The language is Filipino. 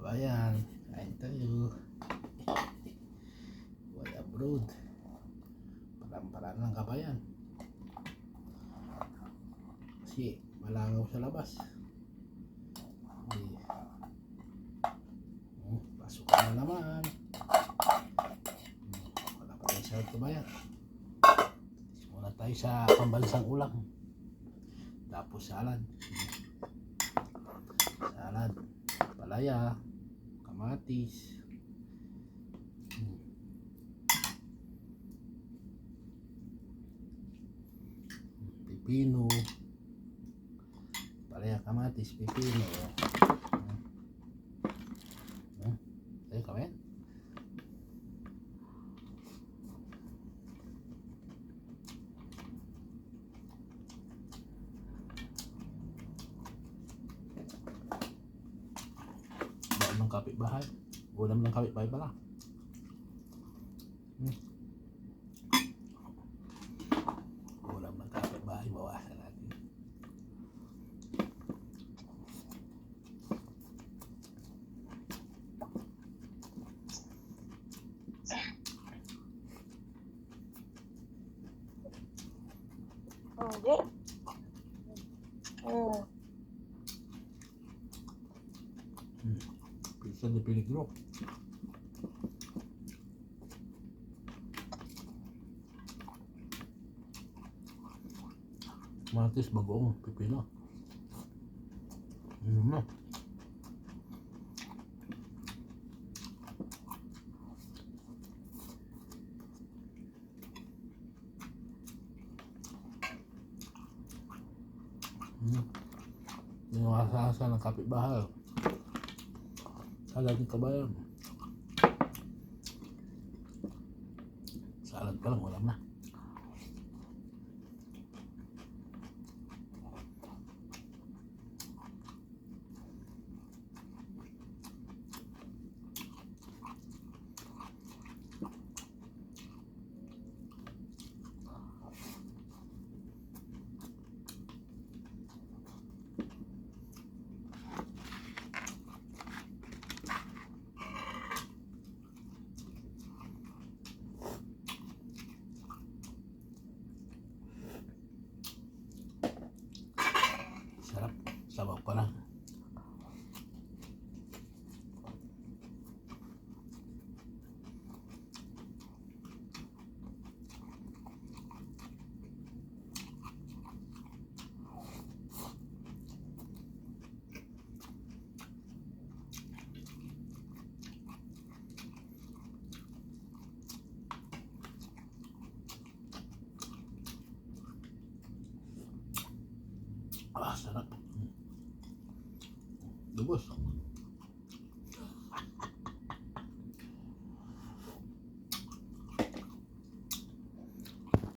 Kabayan, kain tayo. Buhay abroad. Parang lang kabayan. Kasi malangaw sa labas. Pasok na naman. Wala pa tayo sa kabayan. Muna tayo sa pambansang ulam. Tapos salad. Salad. Palaya. Kamatis. Pipino. Palaya, kamatis, pipino. Ayo kawan. Bawa ng kapitbahay. Ulam ng kapitbahay pala. Ulam ng kapitbahay, bawasan natin. Hindi. Pizza de peligro. Kamatis, bagoong, pipino. Na. Yung asa-asa ng kapitbahay. Salad ng kabayan. Salad pa lang, ulam na. Sarap, sabaw pa lang. Sarap. Lubos.